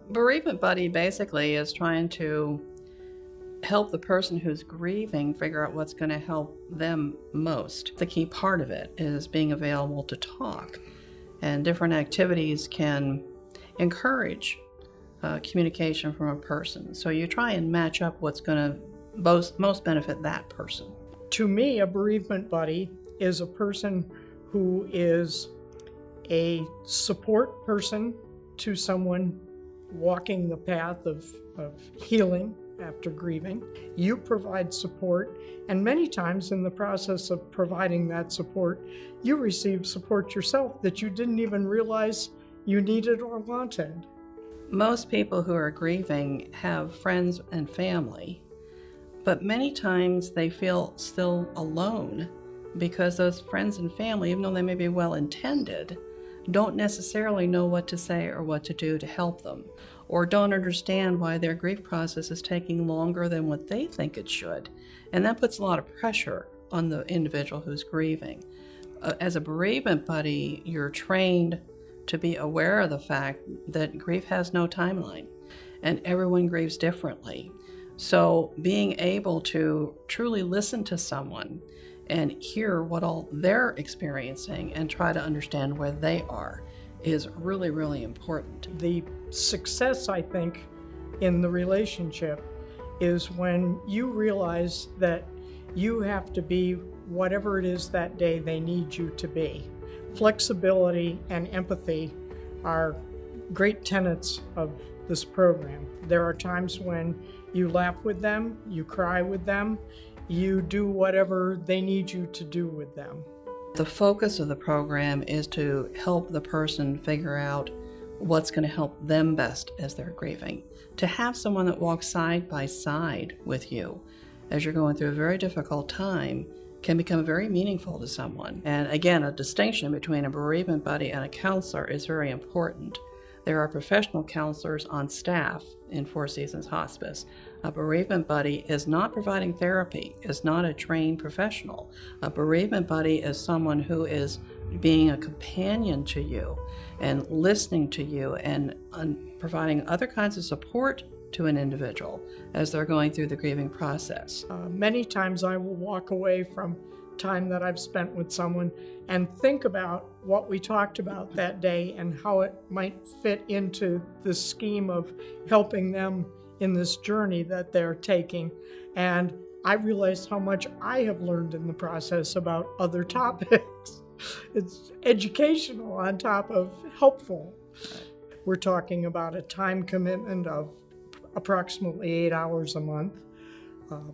Bereavement Buddy basically is trying to help the person who's grieving figure out what's going to help them most. The key part of it is being available to talk, and different activities can encourage communication from a person. So you try and match up what's going to most benefit that person. To me, a bereavement buddy is a person who is a support person to someone walking the path of healing after grieving. You provide support, and many times in the process of providing that support, you receive support yourself that you didn't even realize you needed or wanted. Most people who are grieving have friends and family, but many times they feel still alone because those friends and family, even though they may be well-intended, don't necessarily know what to say or what to do to help them, or don't understand why their grief process is taking longer than what they think it should. And that puts a lot of pressure on the individual who's grieving. As a bereavement buddy, you're trained to be aware of the fact that grief has no timeline, and everyone grieves differently. So being able to truly listen to someone and hear what all they're experiencing and try to understand where they are is really, really important. The success, I think, in the relationship is when you realize that you have to be whatever it is that day they need you to be. Flexibility and empathy are great tenets of this program. There are times when you laugh with them, you cry with them, you do whatever they need you to do with them. The focus of the program is to help the person figure out what's going to help them best as they're grieving. To have someone that walks side by side with you as you're going through a very difficult time can become very meaningful to someone. And again, a distinction between a bereavement buddy and a counselor is very important. There are professional counselors on staff in Four Seasons Hospice. A bereavement buddy is not providing therapy, is not a trained professional. A bereavement buddy is someone who is being a companion to you and listening to you and providing other kinds of support to an individual as they're going through the grieving process. Many times I will walk away from time that I've spent with someone and think about what we talked about that day and how it might fit into the scheme of helping them in this journey that they're taking. And I realized how much I have learned in the process about other topics. It's educational on top of helpful. We're talking about a time commitment of approximately 8 hours a month.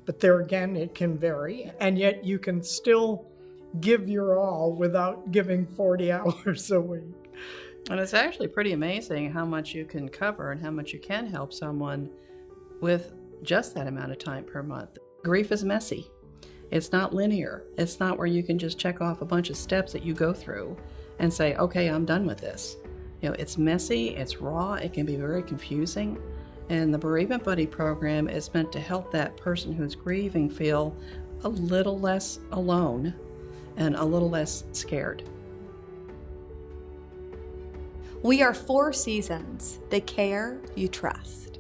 But there again, it can vary, and yet you can still give your all without giving 40 hours a week. And it's actually pretty amazing how much you can cover and how much you can help someone with just that amount of time per month. Grief is messy. It's not linear. It's not where you can just check off a bunch of steps that you go through and say, okay, I'm done with this. It's messy, it's raw, it can be very confusing. And the Bereavement Buddy program is meant to help that person who's grieving feel a little less alone and a little less scared. We are Four Seasons, the care you trust.